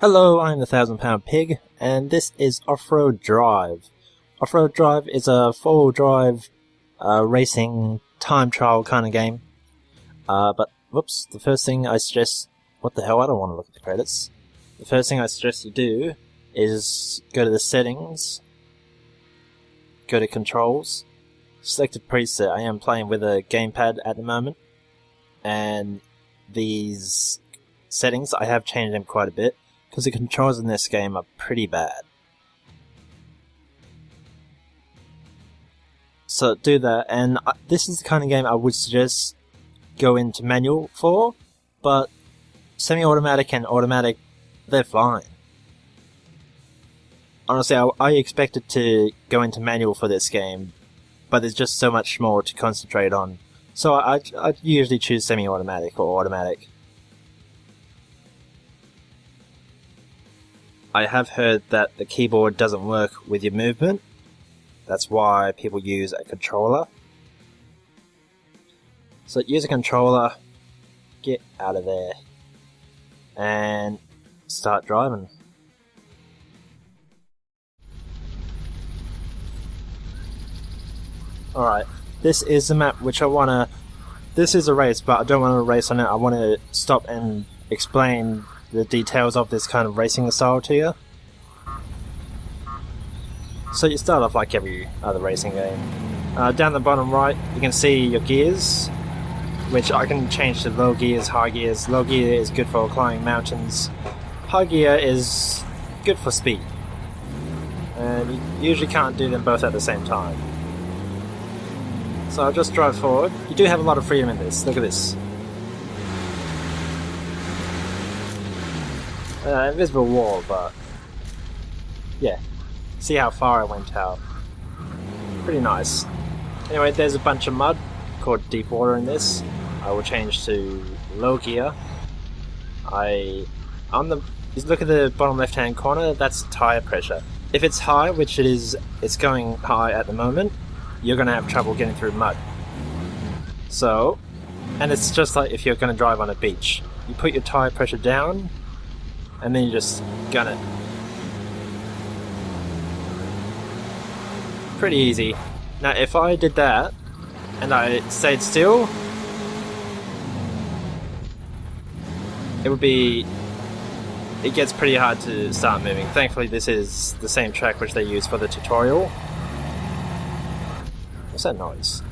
Hello, I'm the £1,000 Pig, and this is Off-Road Drive. Off-Road Drive is a four-wheel drive racing time trial kind of game. Whoops, the first thing I suggest... What the hell, I don't want to look at the credits. The first thing I suggest you do is go to the settings, go to controls, select a preset. I am playing with a gamepad at the moment, and these settings, I have changed them quite a bit, because the controls in this game are pretty bad. So do that, and this is the kind of game I would suggest go into manual for, but semi-automatic and automatic, they're fine. Honestly, I expected to go into manual for this game, but there's just so much more to concentrate on. So I usually choose semi-automatic or automatic. I have heard that the keyboard doesn't work with your movement. That's why people use a controller. So use a controller, get out of there, and start driving. Alright, this is the map which I wanna... This is a race, but I don't want to race on it. I want to stop and explain the details of this kind of racing style to you. So you start off like every other racing game. Down the bottom right, you can see your gears, which I can change to low gears, high gears. Low gear is good for climbing mountains. High gear is good for speed. And you usually can't do them both at the same time. So I'll just drive forward. You do have a lot of freedom in this. Look at this. Invisible wall, but yeah. See how far I went out. Pretty nice. Anyway, there's a bunch of mud called deep water in this. I will change to low gear. Just look at the bottom left hand corner, that's tire pressure. If it's high, which it is, it's going high at the moment, you're going to have trouble getting through mud. So, and it's just like if you're going to drive on a beach. You put your tire pressure down, and then you just gun it. Pretty easy. Now if I did that, and I stayed still, it gets pretty hard to start moving. Thankfully this is the same track which they use for the tutorial. What's that noise?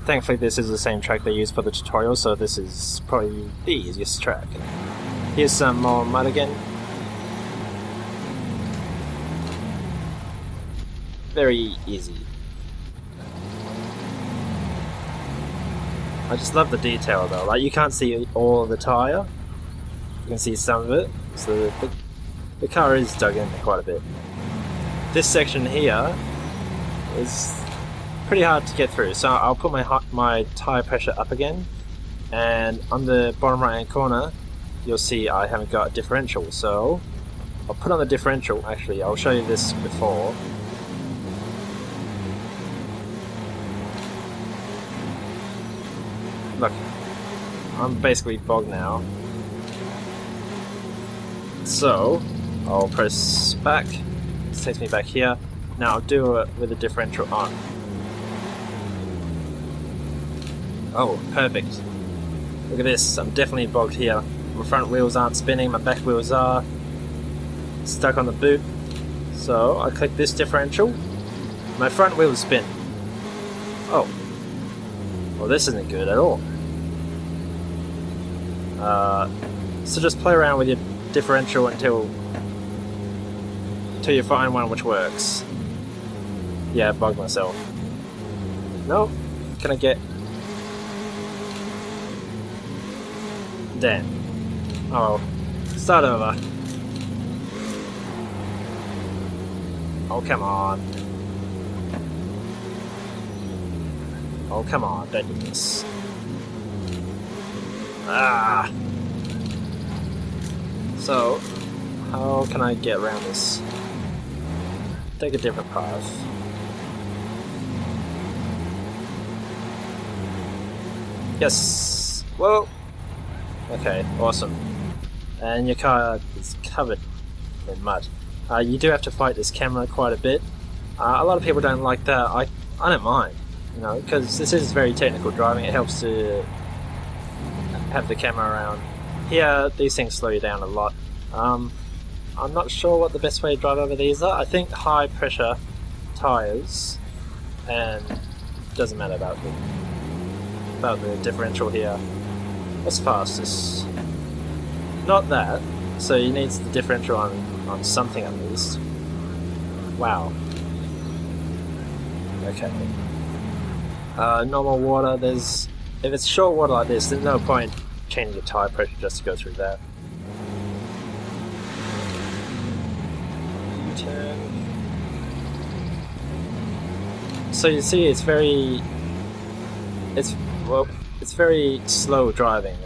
Thankfully this is the same track they use for the tutorial, so this is probably the easiest track. Here's some more mud again. Very easy. I just love the detail though, like you can't see all of the tyre, you can see some of it, so the car is dug in quite a bit. This section here is pretty hard to get through, so I'll put my tyre pressure up again, and on the bottom right hand corner you'll see I haven't got a differential, so I'll put on the differential. Actually, I'll show you this before. Look, I'm basically bogged now. So, I'll press back, this takes me back here. Now I'll do it with the differential on. Oh, perfect. Look at this, I'm definitely bogged here. My front wheels aren't spinning, my back wheels are stuck on the boot. So I click this differential, my front wheels spin. Oh, well this isn't good at all. So just play around with your differential until you find one which works. Yeah, I bugged myself. No, can I get... Damn. Oh, start over. Oh, come on. Oh, come on, don't do this. Ah! So, how can I get around this? Take a different path. Yes! Whoa! Okay, awesome. and your car is covered in mud. You do have to fight this camera quite a bit. A lot of people don't like that. I don't mind, you know, because this is very technical driving. It helps to have the camera around. Here, these things slow you down a lot. I'm not sure what the best way to drive over these are. I think high pressure tyres, and doesn't matter about the differential here. What's fastest? Not that. So you need the differential on something at least. Wow. Okay. Normal water. If it's short water like this, there's no point changing the tire pressure just to go through that. U-turn. So you see, it's very slow driving.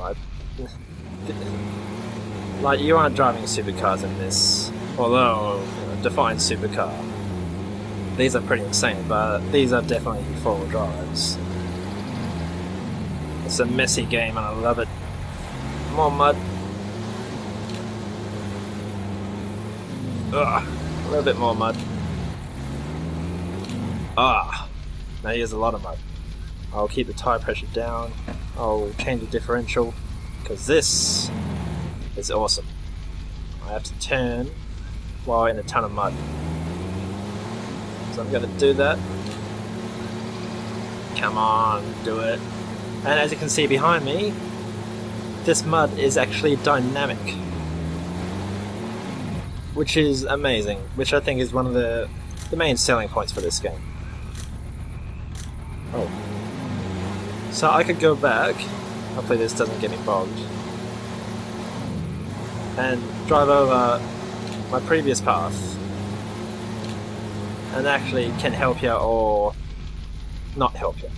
Like you aren't driving supercars in this, although define supercar. These are pretty insane, but these are definitely four-wheel drives. It's a messy game and I love it. More mud. Ugh, a little bit more mud. Now here's a lot of mud. I'll keep the tire pressure down. I'll change the differential, because this is awesome. I have to turn while in a ton of mud. So I'm going to do that. Come on, do it. And as you can see behind me, this mud is actually dynamic, which is amazing, which I think is one of the main selling points for this game. Oh. So I could go back, hopefully this doesn't get me bogged, and drive over my previous path, and actually can help you or not help you.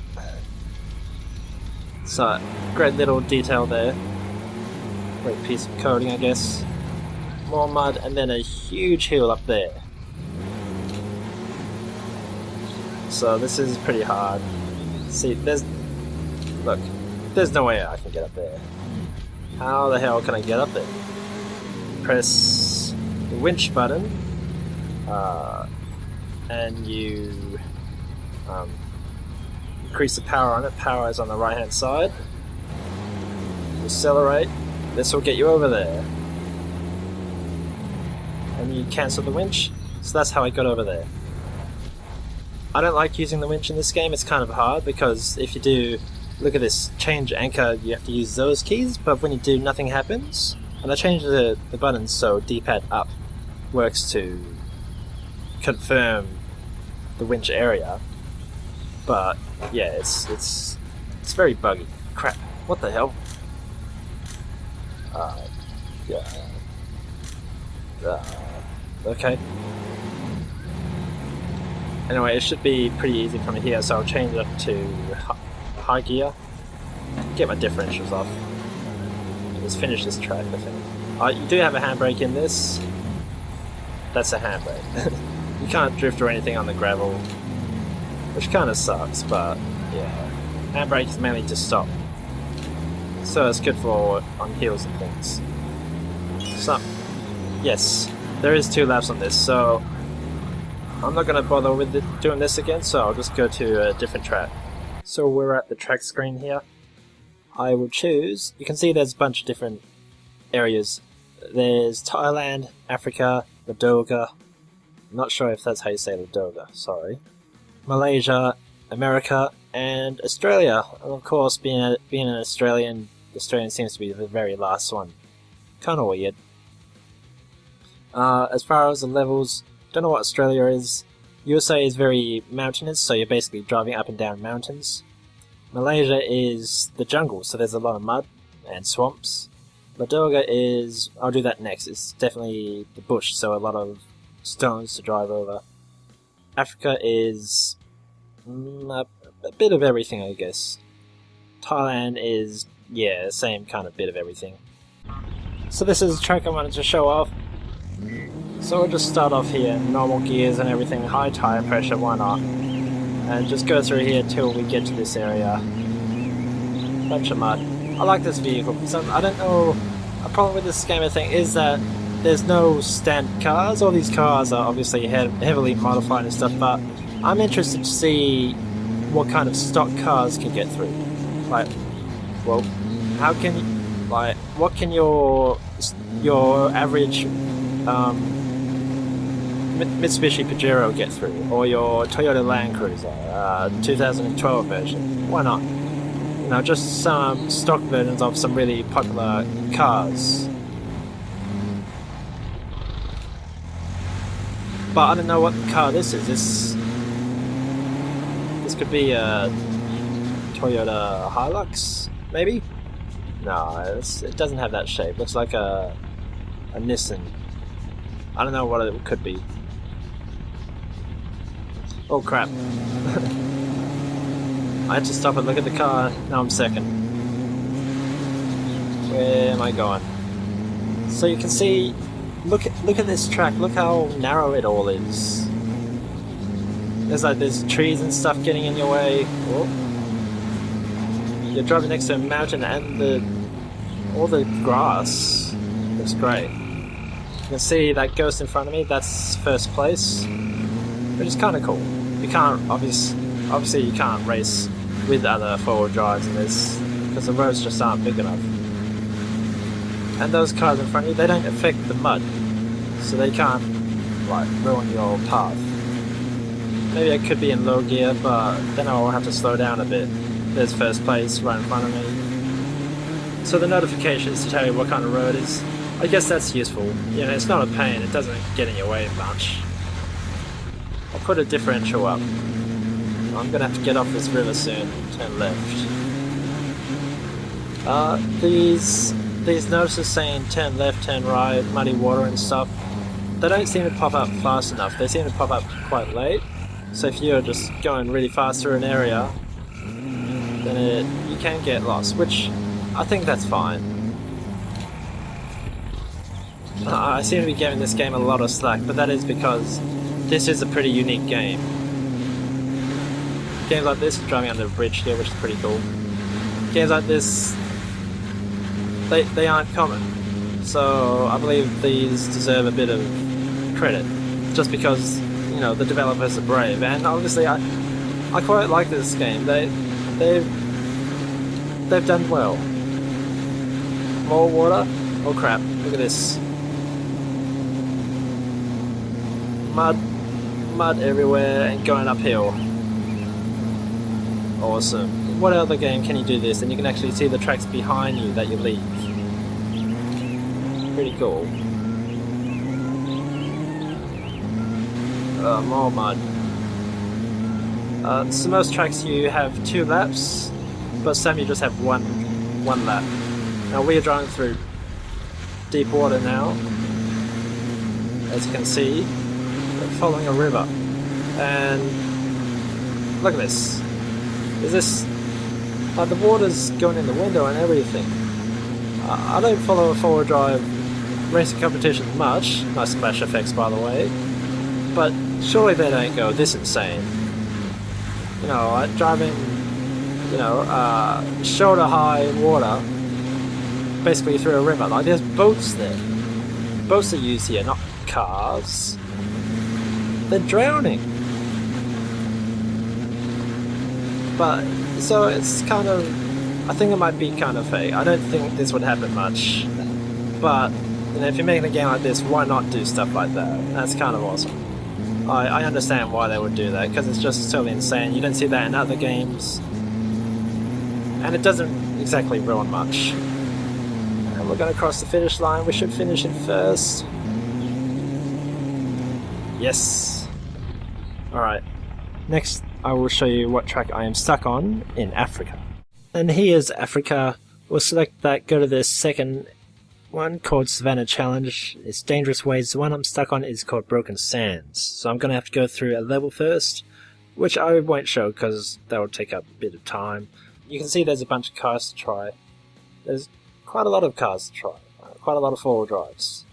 So, great little detail there. Great piece of coding, I guess. More mud, and then a huge hill up there. So this is pretty hard. See, there's no way I can get up there. How the hell can I get up there? Press the winch button, and you increase the power on it. Power is on the right hand side. Accelerate. This will get you over there. And you cancel the winch. So that's how I got over there. I don't like using the winch in this game. It's kind of hard because if you do, look at this, change anchor, you have to use those keys, but when you do, nothing happens. And I changed the buttons so D-pad up works to confirm the winch area. But yeah, it's very buggy. Crap! What the hell? Okay. Anyway, it should be pretty easy from here, so I'll change it to high gear. Get my differentials off. Just finish this track, I think. You do have a handbrake in this. That's a handbrake. You can't drift or anything on the gravel, which kind of sucks, but yeah. Handbrake is mainly to stop. So it's good for on hills and things. So, yes, there is 2 laps on this, so I'm not going to bother with doing this again, so I'll just go to a different track. So we're at the track screen here. I will choose, you can see there's a bunch of different areas. There's Thailand, Africa, Ladoga, I'm not sure if that's how you say Ladoga, sorry. Malaysia, America, and Australia. And of course, being an Australian seems to be the very last one. Kinda weird. As far as the levels, don't know what Australia is. USA is very mountainous, so you're basically driving up and down mountains. Malaysia is the jungle, so there's a lot of mud and swamps. Ladoga is, I'll do that next, it's definitely the bush, so a lot of stones to drive over. Africa is a bit of everything, I guess. Thailand is, yeah, same kind of bit of everything. So this is a track I wanted to show off. So we'll just start off here, normal gears and everything, high tire pressure, why not? And just go through here till we get to this area. Bunch of mud. I like this vehicle because I don't know a problem with this game, I think, is that there's no standard cars. All these cars are obviously heavily modified and stuff, but I'm interested to see what kind of stock cars can get through. Like, well, how can you, like, what can your average Mitsubishi Pajero get through, or your Toyota Land Cruiser 2012 version? Why not? You know, just some stock versions of some really popular cars. But I don't know what car this is. This could be a Toyota Hilux, maybe? No, it doesn't have that shape. Looks like a Nissan. I don't know what it could be. Oh crap. I had to stop and look at the car. Now I'm second. Where am I going? So you can see, look at this track. Look how narrow it all is. There's trees and stuff getting in your way. Oh. You're driving next to a mountain, and all the grass looks great. You can see that ghost in front of me. That's first place, which is kind of cool. You can't obviously you can't race with other four-wheel drives in this because the roads just aren't big enough. And those cars in front of you, they don't affect the mud, so they can't like ruin your path. Maybe I could be in low gear, but then I'll have to slow down a bit. There's first place right in front of me. So the notifications to tell you what kind of road is, I guess that's useful. You know, it's not a pain, it doesn't get in your way much. I'll put a differential up. I'm gonna have to get off this river soon, turn left. These notices saying turn left, turn right, muddy water and stuff, they don't seem to pop up fast enough. They seem to pop up quite late. So if you're just going really fast through an area, then you can get lost, which I think that's fine. I seem to be giving this game a lot of slack, but that is because this is a pretty unique game. Games like this, driving under a bridge here, which is pretty cool. Games like this, they aren't common. So I believe these deserve a bit of credit, just because, you know, the developers are brave. And obviously I quite like this game. They've done well. More water? Oh crap, look at this. Mud everywhere and going uphill. Awesome. What other game can you do this and you can actually see the tracks behind you that you leave? Pretty cool. More mud. So most tracks you have 2 laps, but some you just have one lap. Now we are driving through deep water now. As you can see, we're following a river. And look at this. Is this... the water's going in the window and everything. I don't follow a 4-wheel drive racing competition much. Nice splash effects, by the way. But surely they don't go this insane. You know, driving, you know, shoulder-high water, basically through a river. Like, there's boats there. Boats are used here, not cars. They're drowning. But, so it's kind of... I think it might be kind of fake. I don't think this would happen much. But, you know, if you're making a game like this, why not do stuff like that? That's kind of awesome. I understand why they would do that, because it's just totally insane. You don't see that in other games. And it doesn't exactly ruin much. And we're going to cross the finish line. We should finish in first. Yes. Alright. Next, I will show you what track I am stuck on in Africa. And here's Africa. We'll select that, go to the second one called Savannah Challenge. It's Dangerous Ways. The one I'm stuck on is called Broken Sands. So I'm going to have to go through a level first, which I won't show because that will take up a bit of time. You can see there's a bunch of cars to try. There's quite a lot of cars to try. Quite a lot of 4-wheel drives.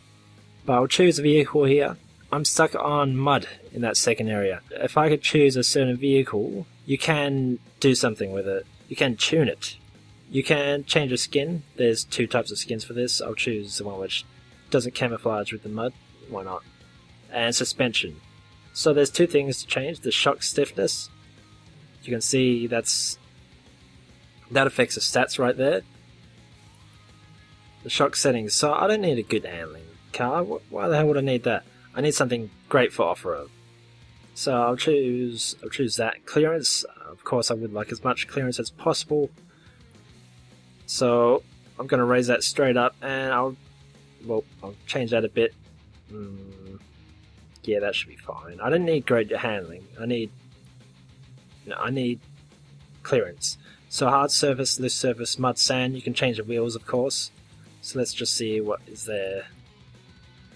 But I'll choose a vehicle here. I'm stuck on mud in that second area. If I could choose a certain vehicle, you can do something with it. You can tune it. You can change your skin. There's 2 types of skins for this. I'll choose the one which doesn't camouflage with the mud. Why not? And suspension. So there's 2 things to change. The shock stiffness. You can see that affects the stats right there. The shock settings. So I don't need a good handling car. Why the hell would I need that? I need something great for off-road. So I'll choose that. Clearance. Of course I would like as much clearance as possible. So I'm going to raise that straight up, and I'll change that a bit. Yeah, that should be fine. I don't need great handling. I need clearance. So hard surface, loose surface, mud, sand. You can change the wheels, of course. So let's just see what is there.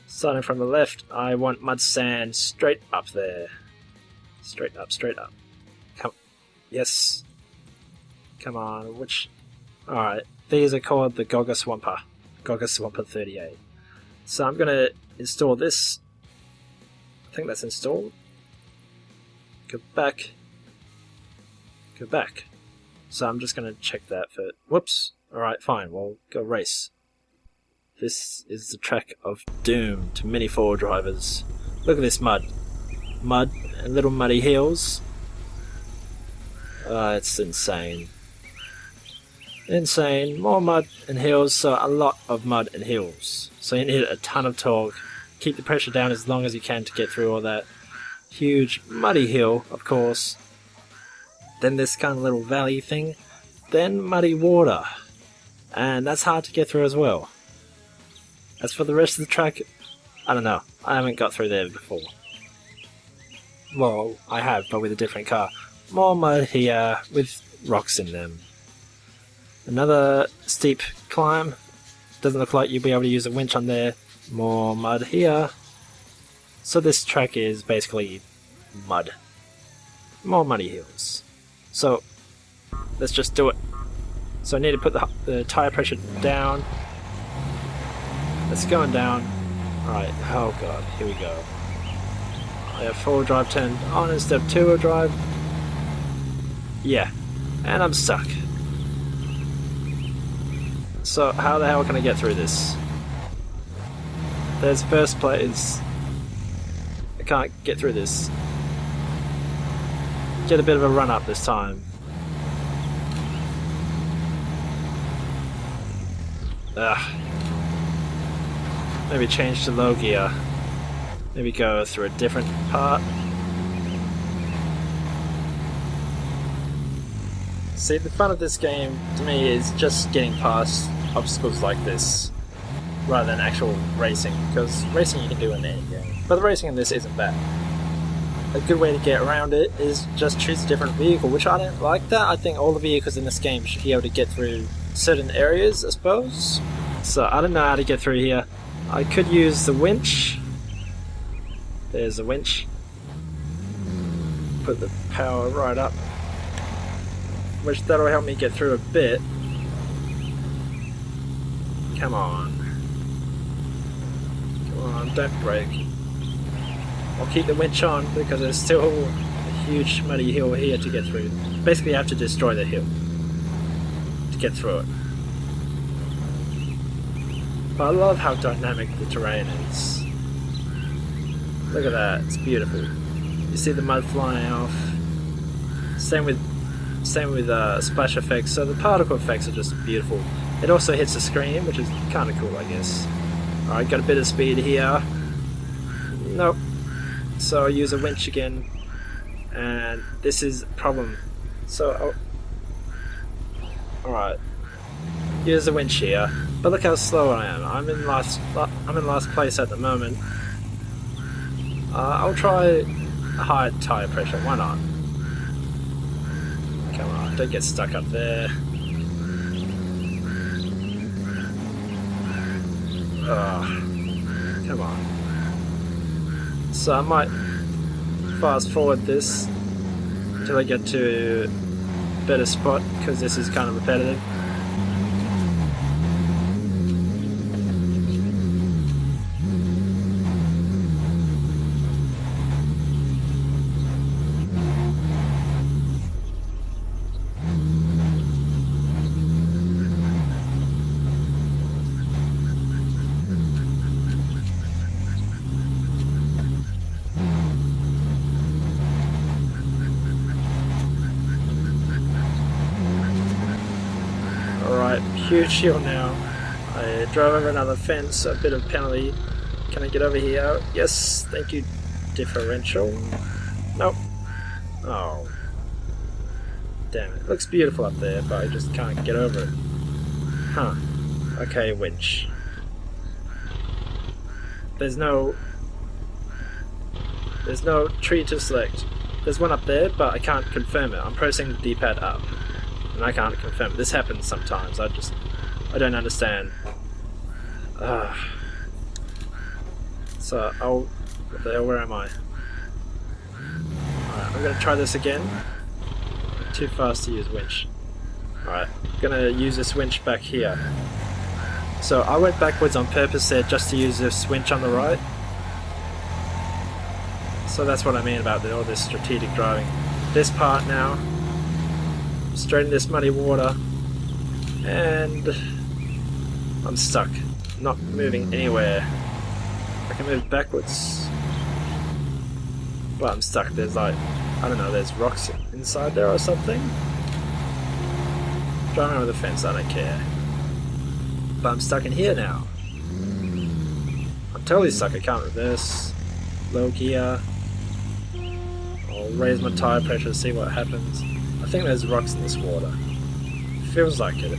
Starting from the left, I want mud, sand straight up there. Straight up, straight up. Come, yes. Come on, which? Alright, these are called the Gogga Swamper. Gogga Swamper 38. So I'm gonna install this. I think that's installed. Go back. Go back. So I'm just gonna check that for. Whoops. Alright, fine, we'll go race. This is the track of doom to many 4 drivers. Look at this mud. Mud and little muddy hills. It's insane. Insane. More mud and hills, so a lot of mud and hills. So you need a ton of torque. Keep the pressure down as long as you can to get through all that. Huge muddy hill, of course. Then this kind of little valley thing. Then muddy water. And that's hard to get through as well. As for the rest of the track, I don't know. I haven't got through there before. Well, I have, but with a different car. More mud here, with rocks in them. Another steep climb. Doesn't look like you'll be able to use a winch on there. More mud here. So this track is basically mud. More muddy hills. So, let's just do it. So I need to put the tyre pressure down. It's going down. Alright, oh god, here we go. I have 4-wheel drive turned on instead of 2-wheel drive. Yeah, and I'm stuck. So how the hell can I get through this? There's first place. I can't get through this. Get a bit of a run up this time. Ugh. Maybe change to low gear. Maybe go through a different part. See, the fun of this game to me is just getting past obstacles like this rather than actual racing, because racing you can do in any game, but the racing in this isn't bad. A good way to get around it is just choose a different vehicle, which I don't like that. I think all the vehicles in this game should be able to get through certain areas, I suppose. So I don't know how to get through here. I could use the winch. There's the winch. Put the power right up, which that'll help me get through a bit. Come on. Come on, don't break. I'll keep the winch on because there's still a huge muddy hill here to get through. Basically, you have to destroy the hill to get through it. But I love how dynamic the terrain is. Look at that, it's beautiful. You see the mud flying off. Same with splash effects, so the particle effects are just beautiful. It also hits the screen, which is kind of cool, I guess. Alright, got a bit of speed here. Nope. So I'll use a winch again, and this is a problem. So, alright. Use the winch here, but look how slow I am. I'm in last place at the moment. I'll try a high tire pressure. Why not? Come on, don't get stuck up there. Come on. So I might fast forward this until I get to a better spot, because this is kind of repetitive. huge shield now. I drove over another fence, a bit of penalty. Can I get over here? Yes, thank you, differential. Nope. Oh. Damn it. It looks beautiful up there, but I just can't get over it. Huh. Okay, winch. There's no tree to select. There's one up there, but I can't confirm it. I'm pressing the D-pad up, and I can't confirm it. This happens sometimes. I don't understand. So, what the hell, where am I? Alright, I'm gonna try this again. Too fast to use winch. Alright, I'm gonna use this winch back here. So I went backwards on purpose there just to use this winch on the right. So that's what I mean about all this strategic driving. This part now, straight in this muddy water, and I'm stuck, not moving anywhere. I can move backwards, but I'm stuck. There's like, I don't know, there's rocks inside there or something. Driving over the fence, I don't care. But I'm stuck in here now. I'm totally stuck, I can't reverse. Low gear. I'll raise my tire pressure to see what happens. I think there's rocks in this water. Feels like it.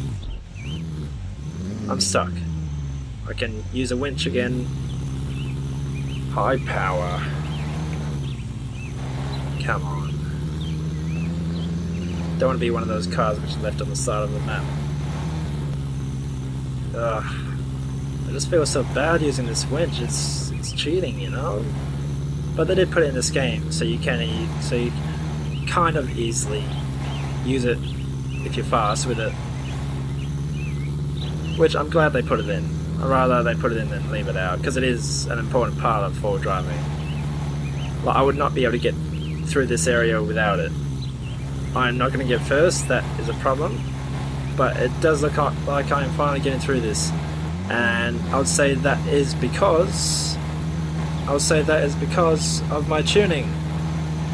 I'm stuck. I can use a winch again. High power. Come on. Don't want to be one of those cars which are left on the side of the map. Ugh. I just feel so bad using this winch. It's cheating, you know? But they did put it in this game, so you can kind of easily use it if you're fast with it. Which I'm glad they put it in. Or rather, they put it in than leave it out, because it is an important part of forward driving. Like, I would not be able to get through this area without it. I'm not going to get first, that is a problem, but it does look like I am finally getting through this, and I would say that is because of my tuning,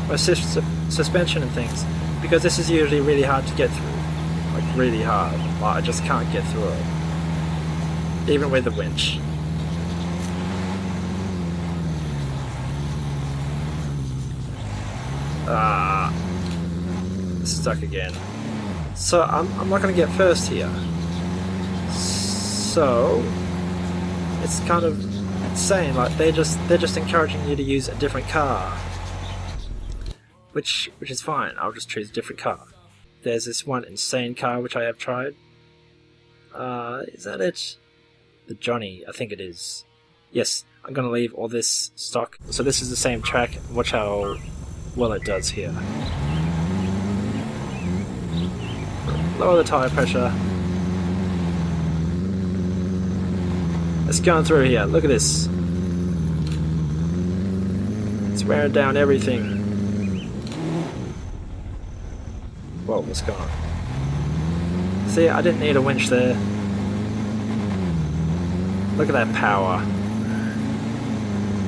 my suspension and things, because this is usually really hard to get through, like really hard. Like, I just can't get through it, even with the winch. Stuck again. So I'm not going to get first here. So it's kind of insane. Like they're just encouraging you to use a different car, which is fine. I'll just choose a different car. There's this one insane car which I have tried. Is that it? The Johnny, I think it is. Yes, I'm going to leave all this stock. So this is the same track. Watch how well it does here. Lower the tire pressure. It's going through here. Look at this. It's wearing down everything. Whoa, what's going on? See, I didn't need a winch there. Look at that power.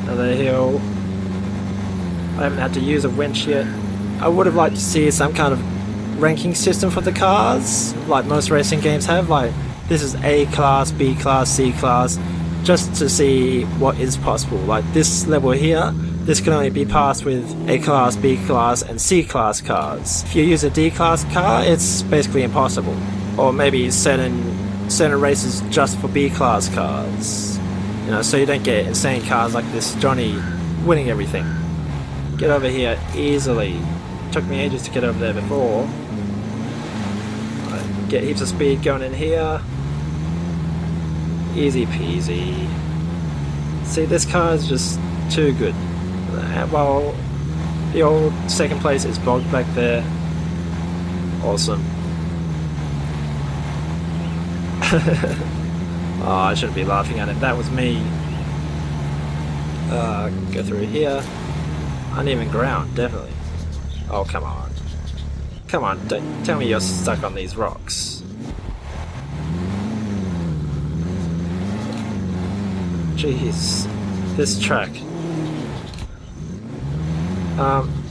Another hill. I haven't had to use a winch yet. I would have liked to see some kind of ranking system for the cars, like most racing games have. Like, this is A class, B class, C class, just to see what is possible. Like this level here, this can only be passed with A class, B class, and C class cars. If you use a D class car, it's basically impossible. Or maybe certain races just for B class cars. You know, so you don't get insane cars like this Johnny winning everything. Get over here easily. Took me ages to get over there before. Get heaps of speed going in here. Easy peasy. See, this car is just too good. Well, the old second place is bogged back there. Awesome. Oh, I shouldn't be laughing at him. That was me. Go through here. Uneven ground, definitely. Oh, come on. Come on, don't tell me you're stuck on these rocks. Jeez. This track.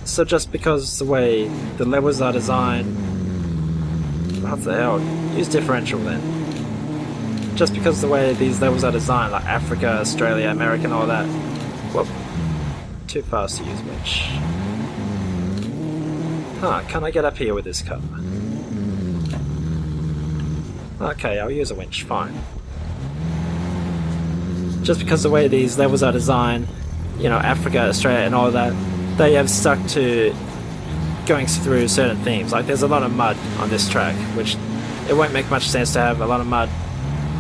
So just because the way the levels are designed... What the hell? Use differential then. just because of the way these levels are designed, like Africa, Australia, America, and all that. Whoop. Too fast to use winch. Huh, can I get up here with this car? Okay, I'll use a winch, fine. Just because of the way these levels are designed, you know, Africa, Australia, and all that, they have stuck to going through certain themes. Like, there's a lot of mud on this track, which it won't make much sense to have a lot of mud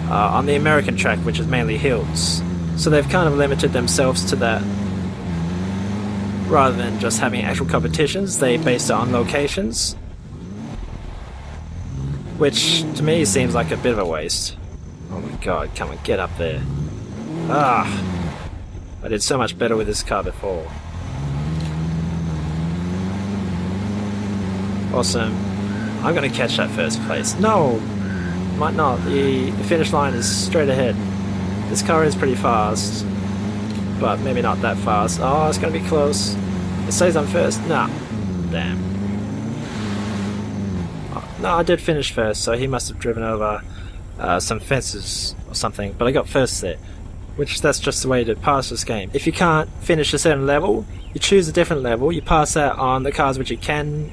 on the American track, which is mainly hills. So they've kind of limited themselves to that. Rather than just having actual competitions, they based it on locations, which to me seems like a bit of a waste. Oh my god, come on, get up there. Ah, I did so much better with this car before. Awesome. I'm gonna catch that first place. No! Might not. The finish line is straight ahead. This car is pretty fast, but maybe not that fast. Oh, it's gonna be close. It says I'm first. Nah. Damn. Oh, no, I did finish first, so he must have driven over some fences or something, but I got first there. Which, that's just the way to pass this game. If you can't finish a certain level, you choose a different level, you pass that on the cars which you can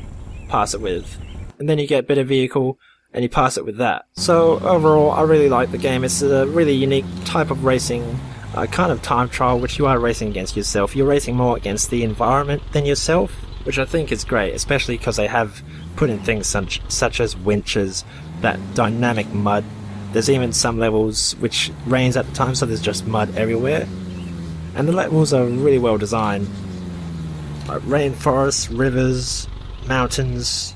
pass it with. And then you get a better vehicle, and you pass it with that. So overall, I really like the game. It's a really unique type of racing, kind of time trial, which you are racing against yourself. You're racing more against the environment than yourself, which I think is great, especially because they have put in things such as winches, that dynamic mud. There's even some levels which rains at the time, so there's just mud everywhere. And the levels are really well designed. Like rainforests, rivers, mountains.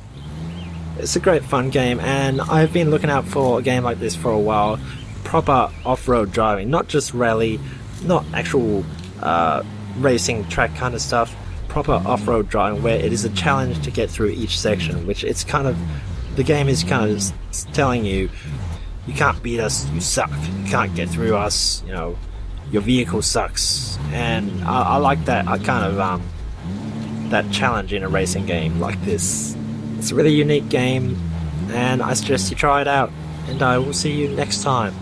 It's a great fun game, and I've been looking out for a game like this for a while. Proper off-road driving, not just rally, not actual racing track kind of stuff. Proper off-road driving where it is a challenge to get through each section, which it's kind of, the game is kind of telling you, you can't beat us, you suck, you can't get through us, you know, your vehicle sucks. And I like that, I kind of that challenge in a racing game like this. It's a really unique game, and I suggest you try it out, and I will see you next time.